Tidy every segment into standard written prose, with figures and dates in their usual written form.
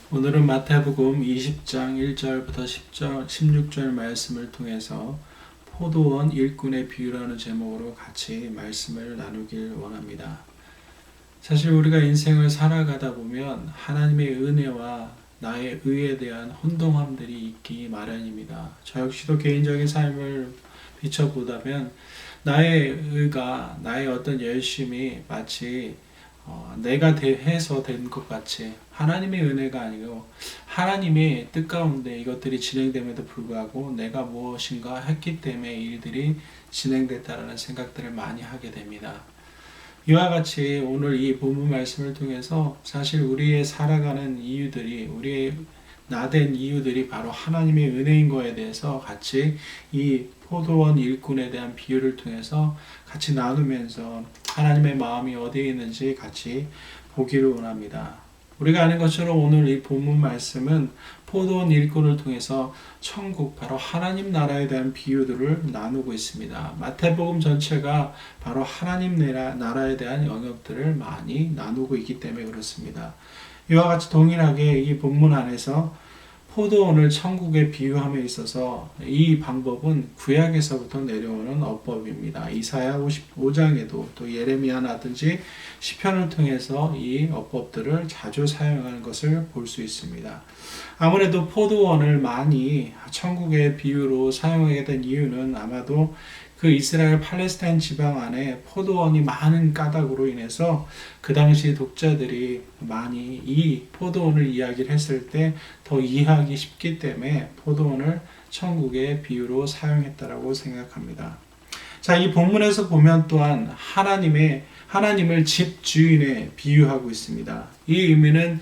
오늘은 마태복음 20장 1절부터 16절 말씀을 통해서 포도원 일꾼의 비유라는 제목으로 같이 말씀을 나누길 원합니다. 사실 우리가 인생을 살아가다 보면 하나님의 은혜와 나의 의에 대한 혼동함들이 있기 마련입니다. 저 역시도 개인적인 삶을 비춰보다면 나의 의가, 나의 어떤 열심이 마치 내가 해서 된 것 같이 하나님의 은혜가 아니고 하나님의 뜻 가운데 이것들이 진행됨에도 불구하고 내가 무엇인가 했기 때문에 일들이 진행됐다라는 생각들을 많이 하게 됩니다. 이와 같이 오늘 이 본문 말씀을 통해서 사실 우리의 살아가는 이유들이 우리의 나된 이유들이 바로 하나님의 은혜인 거에 대해서 같이 이 포도원 일꾼에 대한 비유를 통해서 같이 나누면서 하나님의 마음이 어디에 있는지 같이 보기를 원합니다. 우리가 아는 것처럼 오늘 이 본문 말씀은 포도원 일꾼을 통해서 천국, 바로 하나님 나라에 대한 비유들을 나누고 있습니다. 마태복음 전체가 바로 하나님 나라에 대한 영역들을 많이 나누고 있기 때문에 그렇습니다. 이와 같이 동일하게 이 본문 안에서 포도원을 천국에 비유함에 있어서 이 방법은 구약에서부터 내려오는 어법입니다. 이사야 55장에도 또 예레미야라든지 시편을 통해서 이 어법들을 자주 사용하는 것을 볼 수 있습니다. 아무래도 포도원을 많이 천국의 비유로 사용하게 된 이유는 아마도 그 이스라엘 팔레스타인 지방 안에 포도원이 많은 까닭으로 인해서 그 당시 독자들이 많이 이 포도원을 이야기를 했을 때 더 이해하기 쉽기 때문에 포도원을 천국의 비유로 사용했다라고 생각합니다. 자, 이 본문에서 보면 또한 하나님을 집 주인에 비유하고 있습니다. 이 의미는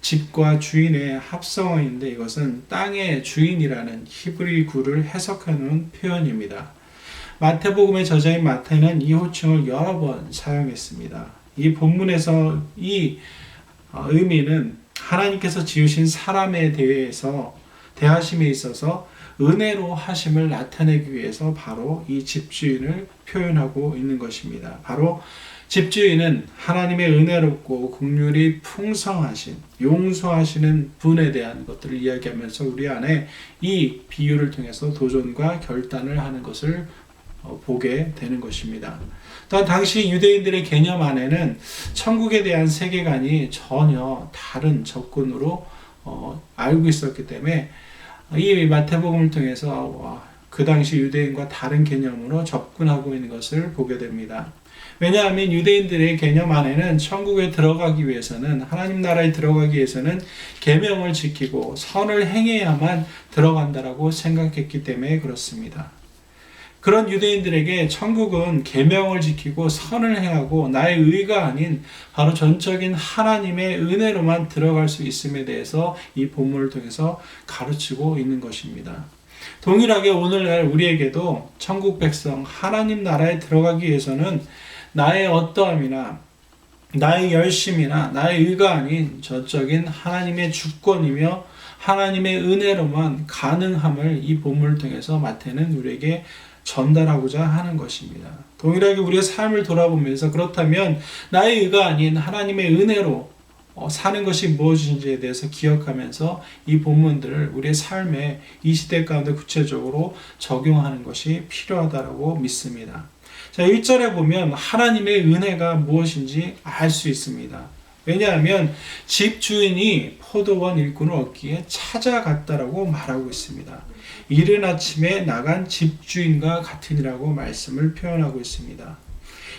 집과 주인의 합성어인데 이것은 땅의 주인이라는 히브리구를 해석해 놓은 표현입니다. 마태복음의 저자인 마태는 이 호칭을 여러 번 사용했습니다. 이 본문에서 이 의미는 하나님께서 지으신 사람에 대해서 대하심에 있어서 은혜로 하심을 나타내기 위해서 바로 이 집주인을 표현하고 있는 것입니다. 바로 집주인은 하나님의 은혜롭고 긍휼이 풍성하신 용서하시는 분에 대한 것들을 이야기하면서 우리 안에 이 비유를 통해서 도전과 결단을 하는 것을 보게 되는 것입니다. 또한 당시 유대인들의 개념 안에는 천국에 대한 세계관이 전혀 다른 접근으로 알고 있었기 때문에 이 마태복음을 통해서 그 당시 유대인과 다른 개념으로 접근하고 있는 것을 보게 됩니다. 왜냐하면 유대인들의 개념 안에는 천국에 들어가기 위해서는 하나님 나라에 들어가기 위해서는 계명을 지키고 선을 행해야만 들어간다라고 생각했기 때문에 그렇습니다. 그런 유대인들에게 천국은 계명을 지키고 선을 행하고 나의 의가 아닌 바로 전적인 하나님의 은혜로만 들어갈 수 있음에 대해서 이 본문을 통해서 가르치고 있는 것입니다. 동일하게 오늘날 우리에게도 천국 백성 하나님 나라에 들어가기 위해서는 나의 어떠함이나 나의 열심이나 나의 의가 아닌 전적인 하나님의 주권이며 하나님의 은혜로만 가능함을 이 본문을 통해서 마태는 우리에게 전달하고자 하는 것입니다. 동일하게 우리의 삶을 돌아보면서 그렇다면 나의 의가 아닌 하나님의 은혜로 사는 것이 무엇인지에 대해서 기억하면서 이 본문들을 우리의 삶에 이 시대 가운데 구체적으로 적용하는 것이 필요하다고 믿습니다. 자, 1절에 보면 하나님의 은혜가 무엇인지 알 수 있습니다. 왜냐하면 집주인이 포도원 일꾼을 얻기에 찾아갔다라고 말하고 있습니다. 이른 아침에 나간 집주인과 같으니라고 말씀을 표현하고 있습니다.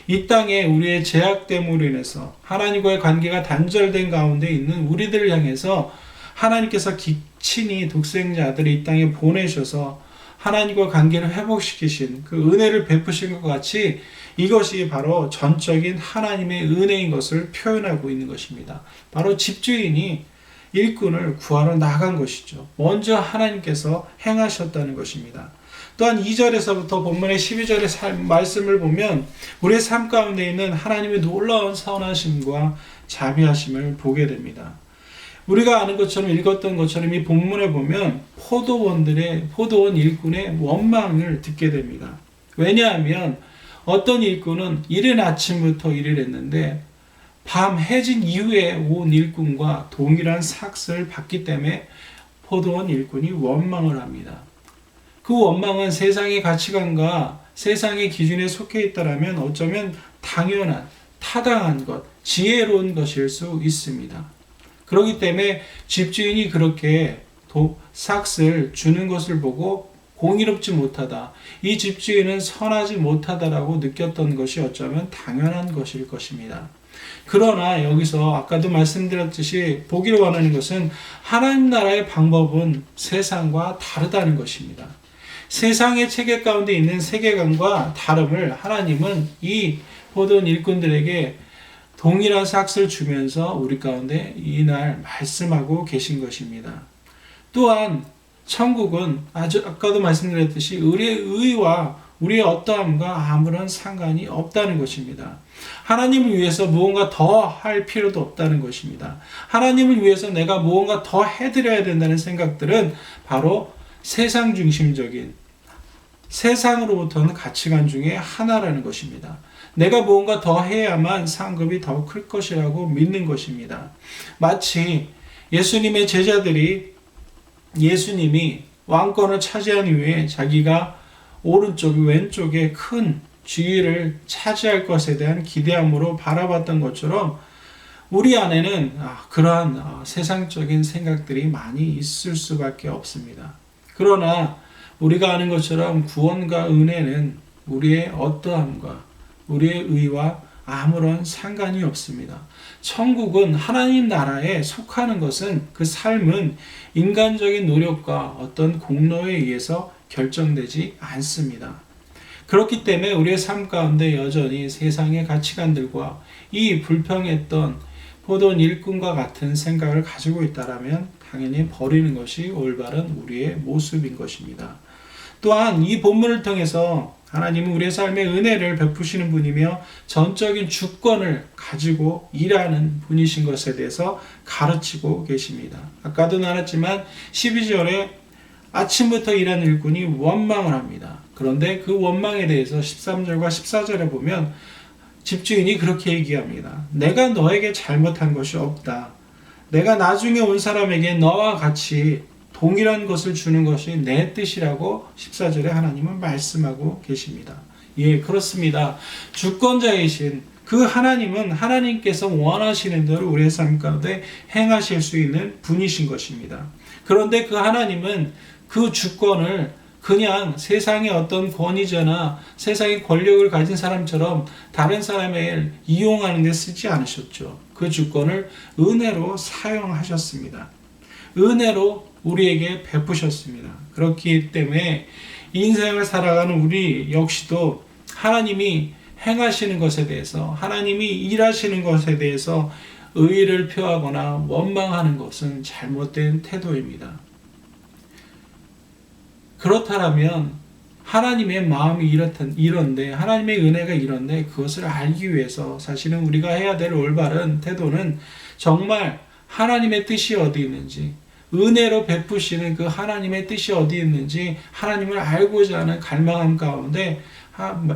이 땅에 우리의 죄악됨으로 인해서 하나님과의 관계가 단절된 가운데 있는 우리들을 향해서 하나님께서 친히 독생자 아들을 이 땅에 보내셔서 하나님과 관계를 회복시키신 그 은혜를 베푸신 것 같이 이것이 바로 전적인 하나님의 은혜인 것을 표현하고 있는 것입니다. 바로 집주인이 일꾼을 구하러 나간 것이죠. 먼저 하나님께서 행하셨다는 것입니다. 또한 2절에서부터 본문의 12절의 말씀을 보면 우리의 삶 가운데 있는 하나님의 놀라운 선하심과 자비하심을 보게 됩니다. 우리가 아는 것처럼 읽었던 것처럼 이 본문에 보면 포도원 일꾼의 원망을 듣게 됩니다. 왜냐하면 어떤 일꾼은 이른 아침부터 일을 했는데 밤 해진 이후에 온 일꾼과 동일한 삭스를 받기 때문에 포도원 일꾼이 원망을 합니다. 그 원망은 세상의 가치관과 세상의 기준에 속해 있다면 어쩌면 당연한, 타당한 것, 지혜로운 것일 수 있습니다. 그렇기 때문에 집주인이 그렇게 삭스를 주는 것을 보고 공의롭지 못하다, 이 집주인은 선하지 못하다라고 느꼈던 것이 어쩌면 당연한 것일 것입니다. 그러나 여기서 아까도 말씀드렸듯이 보기를 원하는 것은 하나님 나라의 방법은 세상과 다르다는 것입니다. 세상의 체계 가운데 있는 세계관과 다름을 하나님은 이 포도원 일꾼들에게 동일한 삭스를 주면서 우리 가운데 이날 말씀하고 계신 것입니다. 또한 천국은 아까도 말씀드렸듯이 우리의 의와 우리의 어떠함과 아무런 상관이 없다는 것입니다. 하나님을 위해서 무언가 더 할 필요도 없다는 것입니다. 하나님을 위해서 내가 무언가 더 해드려야 된다는 생각들은 바로 세상 중심적인, 세상으로부터는 가치관 중에 하나라는 것입니다. 내가 무언가 더 해야만 상급이 더 클 것이라고 믿는 것입니다. 마치 예수님의 제자들이 예수님이 왕권을 차지한 이후에 자기가 오른쪽, 왼쪽에 큰 지위를 차지할 것에 대한 기대함으로 바라봤던 것처럼 우리 안에는 그러한 세상적인 생각들이 많이 있을 수밖에 없습니다. 그러나 우리가 아는 것처럼 구원과 은혜는 우리의 어떠함과 우리의 의와 아무런 상관이 없습니다. 천국은 하나님 나라에 속하는 것은 그 삶은 인간적인 노력과 어떤 공로에 의해서 결정되지 않습니다. 그렇기 때문에 우리의 삶 가운데 여전히 세상의 가치관들과 이 불평했던 포도원 일꾼과 같은 생각을 가지고 있다면 당연히 버리는 것이 올바른 우리의 모습인 것입니다. 또한 이 본문을 통해서 하나님은 우리의 삶에 은혜를 베푸시는 분이며 전적인 주권을 가지고 일하는 분이신 것에 대해서 가르치고 계십니다. 아까도 나눴지만 12절에 아침부터 일하는 일꾼이 원망을 합니다. 그런데 그 원망에 대해서 13절과 14절에 보면 집주인이 그렇게 얘기합니다. 내가 너에게 잘못한 것이 없다. 내가 나중에 온 사람에게 너와 같이 동일한 것을 주는 것이 내 뜻이라고 14절에 하나님은 말씀하고 계십니다. 예, 그렇습니다. 주권자이신 그 하나님은 하나님께서 원하시는 대로 우리의 삶 가운데 행하실 수 있는 분이신 것입니다. 그런데 그 하나님은 그 주권을 그냥 세상의 어떤 권위자나 세상의 권력을 가진 사람처럼 다른 사람을 이용하는 데 쓰지 않으셨죠. 그 주권을 은혜로 사용하셨습니다. 은혜로 우리에게 베푸셨습니다. 그렇기 때문에 인생을 살아가는 우리 역시도 하나님이 행하시는 것에 대해서, 하나님이 일하시는 것에 대해서 의의를 표하거나 원망하는 것은 잘못된 태도입니다. 그렇다면 하나님의 마음이 이런데, 하나님의 은혜가 이런데 그것을 알기 위해서 사실은 우리가 해야 될 올바른 태도는 정말 하나님의 뜻이 어디 있는지, 은혜로 베푸시는 그 하나님의 뜻이 어디 있는지 하나님을 알고자 하는 갈망함 가운데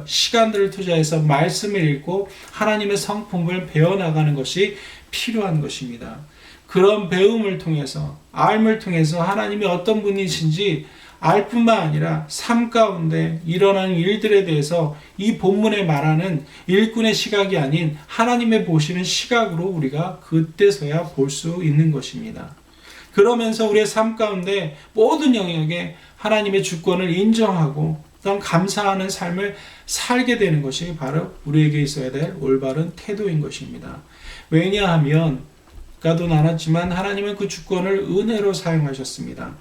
시간들을 투자해서 말씀을 읽고 하나님의 성품을 배워나가는 것이 필요한 것입니다. 그런 배움을 통해서, 알을 통해서 하나님이 어떤 분이신지 알 뿐만 아니라 삶 가운데 일어나는 일들에 대해서 이 본문에 말하는 일꾼의 시각이 아닌 하나님의 보시는 시각으로 우리가 그때서야 볼 수 있는 것입니다. 그러면서 우리의 삶 가운데 모든 영역에 하나님의 주권을 인정하고 또 감사하는 삶을 살게 되는 것이 바로 우리에게 있어야 될 올바른 태도인 것입니다. 왜냐하면 아까도 나눴지만 하나님은 그 주권을 은혜로 사용하셨습니다.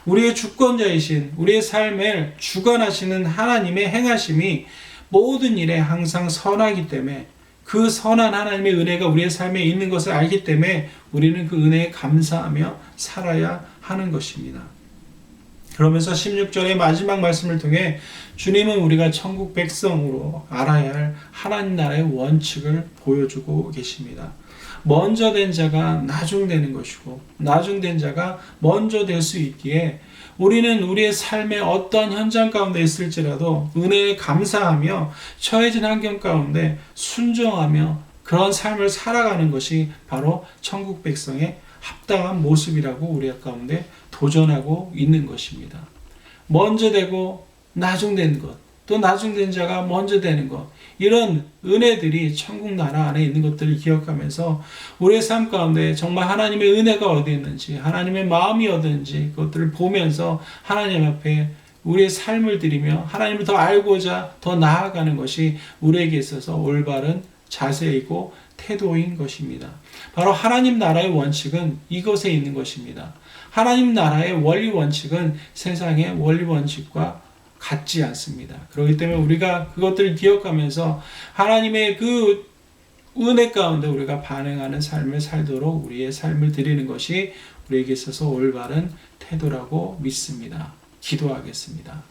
우리의 주권자이신, 우리의 삶을 주관하시는 하나님의 행하심이 모든 일에 항상 선하기 때문에 그 선한 하나님의 은혜가 우리의 삶에 있는 것을 알기 때문에 우리는 그 은혜에 감사하며 살아야 하는 것입니다. 그러면서 16절의 마지막 말씀을 통해 주님은 우리가 천국 백성으로 알아야 할 하나님 나라의 원칙을 보여주고 계십니다. 먼저 된 자가 나중되는 것이고 나중된 자가 먼저 될 수 있기에 우리는 우리의 삶의 어떠한 현장 가운데 있을지라도 은혜에 감사하며 처해진 환경 가운데 순종하며 그런 삶을 살아가는 것이 바로 천국 백성의 합당한 모습이라고 우리 가운데 도전하고 있는 것입니다. 먼저 되고 나중된 것, 또 나중된 자가 먼저 되는 것, 이런 은혜들이 천국 나라 안에 있는 것들을 기억하면서 우리의 삶 가운데 정말 하나님의 은혜가 어디 있는지, 하나님의 마음이 어디 있는지 그것들을 보면서 하나님 앞에 우리의 삶을 드리며 하나님을 더 알고자 더 나아가는 것이 우리에게 있어서 올바른 자세이고 태도인 것입니다. 바로 하나님 나라의 원칙은 이것에 있는 것입니다. 하나님 나라의 원리 원칙은 세상의 원리 원칙과 같지 않습니다. 그렇기 때문에 우리가 그것들을 기억하면서 하나님의 그 은혜 가운데 우리가 반응하는 삶을 살도록 우리의 삶을 드리는 것이 우리에게 있어서 올바른 태도라고 믿습니다. 기도하겠습니다.